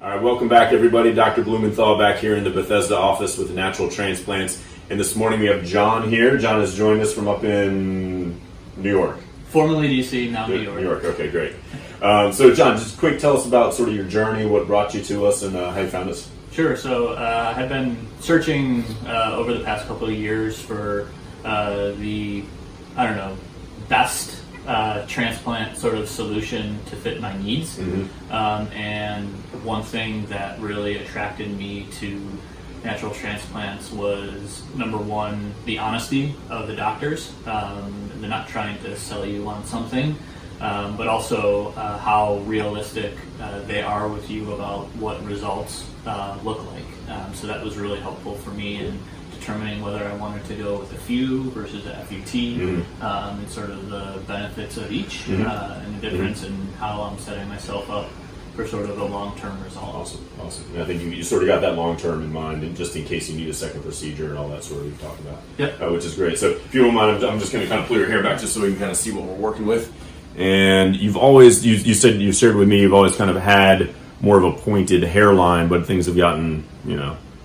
All right, welcome back, everybody. Dr. Blumenthal back here in the Bethesda office with the Natural Transplants. And this morning we have John here. John has joined us from up in New York. Formerly DC, now New York. New York, okay, great. So, John, just quick, tell us about sort of your journey, what brought you to us, and how you found us. Sure. So I had been searching over the past couple of years for best transplant sort of solution to fit my needs. Mm-hmm. And one thing that really attracted me to natural transplants was, number one, the honesty of the doctors. They're not trying to sell you on something, but also how realistic they are with you about what results look like. So that was really helpful for me in determining whether I wanted to go with a FUE versus a FUT, and sort of the benefits of each, and the difference in how I'm setting myself up for sort of a long-term result. Awesome. And I think you sort of got that long-term in mind, and just in case you need a second procedure and all that sort of you've talked about. Yep. Which is great. So if you don't mind, I'm just going to kind of pull your hair back just so we can kind of see what we're working with. And you've always, you said, you shared with me, you've always kind of had more of a pointed hairline, but things have gotten,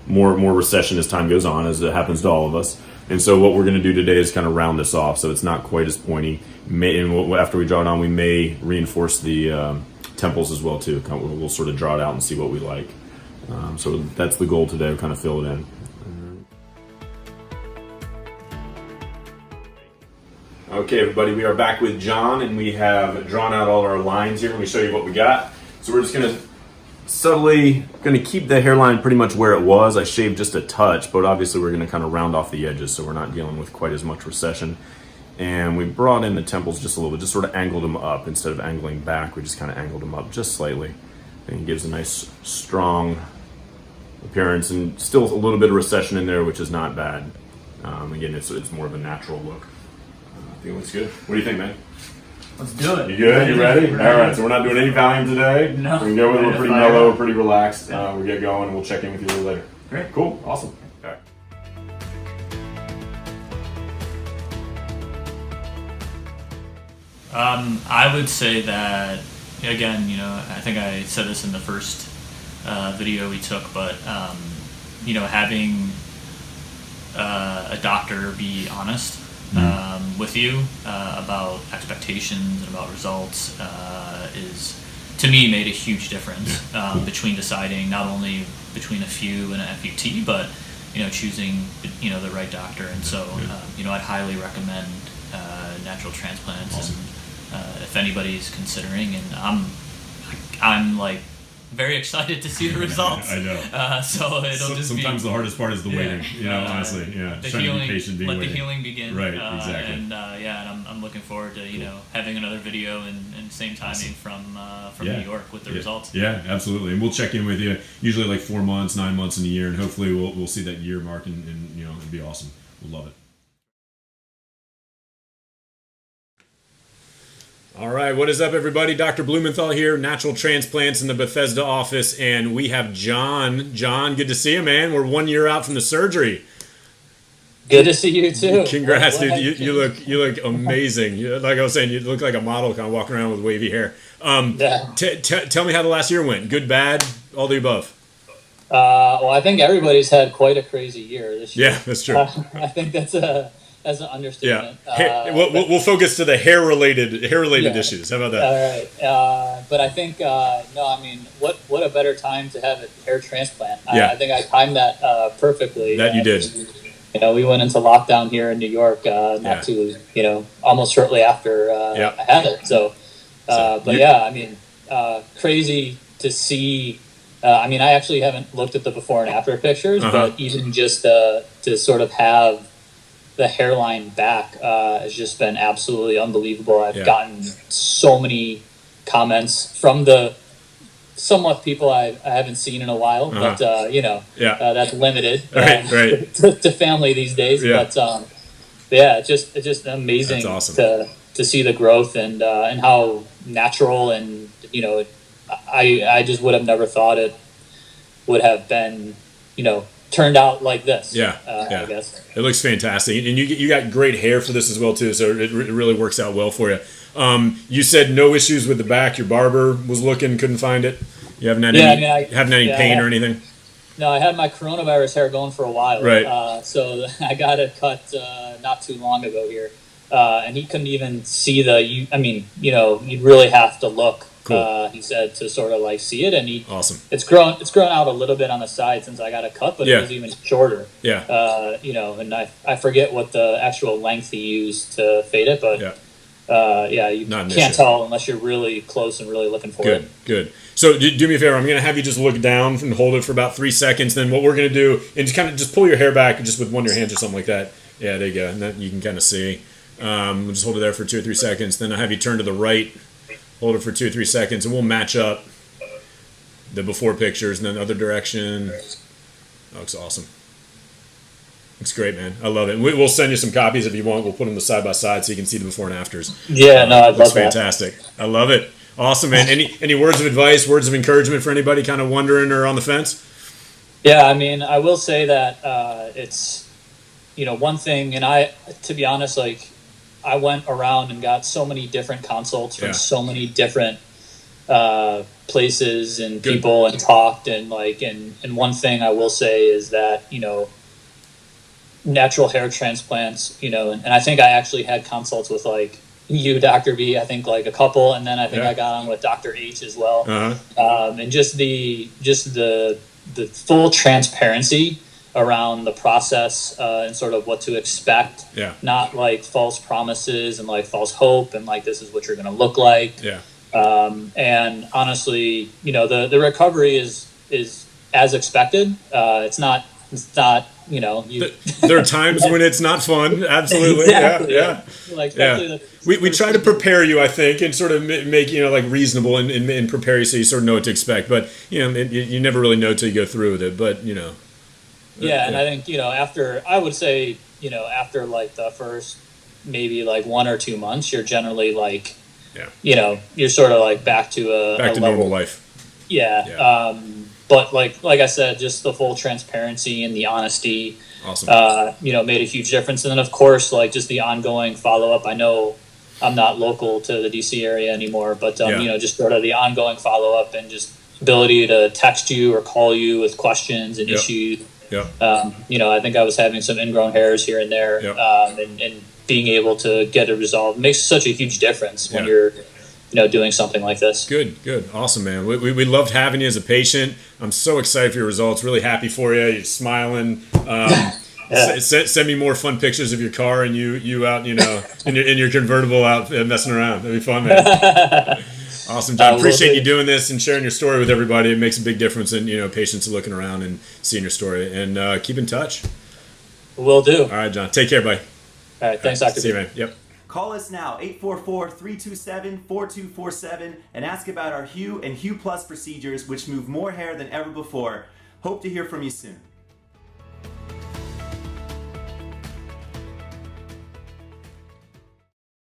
more recession as time goes on, as it happens to all of us. And so what we're going to do today is kind of round this off so it's not quite as pointy. And after we draw it on, we may reinforce the temples as well too. We'll sort of draw it out and see what we like. So that's the goal today. We'll kind of fill it in. Okay, everybody, we are back with John, and we have drawn out all our lines here. Let me show you what we got. So we're just going to subtly keep the hairline pretty much where it was. I shaved just a touch, but obviously we're going to kind of round off the edges so we're not dealing with quite as much recession. And we brought in the temples just a little bit, just sort of angled them up. Instead of angling back, we just kind of angled them up just slightly. And it gives a nice, strong appearance, and still a little bit of recession in there, which is not bad. Again, it's more of a natural look. I think it looks good. What do you think, man? Let's do it. You good? You ready? All right, so we're not doing any Valium today. No. We can go with it. We're pretty mellow, we're pretty relaxed. We'll get going, and we'll check in with you a little later. Great. Cool. Awesome. All right. I would say that, again, I think I said this in the first video we took, but, having a doctor be honest with you about expectations and about results is, to me, made a huge difference between deciding not only between a FUE and a FUT, but choosing the right doctor. And so I'd highly recommend natural transplants. Awesome. And if anybody's considering, and I'm like very excited to see the results. I know. So it'll just sometimes the hardest part is the waiting. Honestly, the trying healing, to be patient, being let waiting. the healing begin. Right, exactly. And I'm looking forward to having another video and same timing from New York with the results. Yeah, absolutely. And we'll check in with you usually like 4 months, 9 months in a year, and hopefully we'll see that year mark, and it'll be awesome. We'll love it. All right, what is up, everybody? Dr. Blumenthal here, Natural Transplants in the Bethesda office, and we have John. John, good to see you, man. We're 1 year out from the surgery. Good to see you too. Congrats, dude. You look amazing. Like I was saying, you look like a model, kind of walking around with wavy hair. Tell me how the last year went. Good, bad, all the above. Well, I think everybody's had quite a crazy year this year. Yeah, that's true. I think that's an understatement. Yeah. We'll focus to the hair-related issues. How about that? All right. But I think, what a better time to have a hair transplant. Yeah. I think I timed that perfectly. That you did. We went into lockdown here in New York almost shortly after I had it. So crazy to see. I actually haven't looked at the before and after pictures, but even just to sort of have the hairline back has just been absolutely unbelievable. I've gotten so many comments from the somewhat people I haven't seen in a while, but that's limited right. to family these days. Yeah. But just amazing. That's awesome. to see the growth and how natural, and I just would have never thought it would have been turned out like this. I guess it looks fantastic, and you got great hair for this as well too, so it really works out well for you. You said no issues with the back. Your barber was looking, couldn't find it. You haven't had Yeah, any, I mean, haven't had any yeah, pain or anything? No, I had my coronavirus hair going for a while. Right. So I got it cut not too long ago here. And he couldn't even see I mean, you'd really have to look, Cool. he said, to sort of like see it. And Awesome. it's grown out a little bit on the side since I got it cut, but Yeah. it was even shorter. Yeah. And I forget what the actual length he used to fade it, but you Not an can't issue. tell unless you're really close and really looking for it. Good. So do me a favor. I'm going to have you just look down and hold it for about 3 seconds. Then what we're going to do is just kind of just pull your hair back just with one of your hands or something like that. Yeah, there you go. And then you can kind of see. We'll just hold it there for 2 or 3 seconds. Then I'll have you turn to the right, hold it for 2 or 3 seconds, and we'll match up the before pictures and then the other direction. That looks awesome. Looks great, man. I love it. And we'll send you some copies if you want. We'll put them side by side so you can see the before and afters. Yeah, no, I'd Looks love that. fantastic. I love it. Awesome, man. Any words of advice, words of encouragement for anybody kind of wondering or on the fence? Yeah, I mean, I will say that it's, one thing, and to be honest, like, I went around and got so many different consults from so many different places and people and talked, and one thing I will say is that, natural hair transplants, and I think I actually had consults with like you, Dr. B, I think like a couple, and then I think I got on with Dr. H as well. And just the full transparency around the process and sort of what to expect, not like false promises and like false hope and like this is what you're going to look like. And honestly, the recovery is as expected. It's not there are times when it's not fun. Absolutely. Exactly, Yeah. Like, We try to prepare you, I think, and sort of make like reasonable and prepare you so you sort of know what to expect. But you never really know till you go through with it. But and I think after after like the first maybe like 1 or 2 months, you're generally like you're sort of like back to normal life. But like I said, just the full transparency and the honesty, awesome. Made a huge difference. And then of course, like just the ongoing follow up. I know I'm not local to the DC area anymore, but just sort of the ongoing follow up and just ability to text you or call you with questions and issues. I think I was having some ingrown hairs here and there, and being able to get it resolved makes such a huge difference when you're doing something like this. Good. Awesome, man. We loved having you as a patient. I'm so excited for your results. Really happy for you. You're smiling. Send me more fun pictures of your car and you out, in your convertible out messing around. That'd be fun, man. Awesome, John. Appreciate you doing this and sharing your story with everybody. It makes a big difference in, patients looking around and seeing your story. And keep in touch. Will do. All right, John. Take care, buddy. All right. Thanks, Dr. See you, man. Yep. Call us now, 844-327-4247, and ask about our Hue and Hue Plus procedures, which move more hair than ever before. Hope to hear from you soon.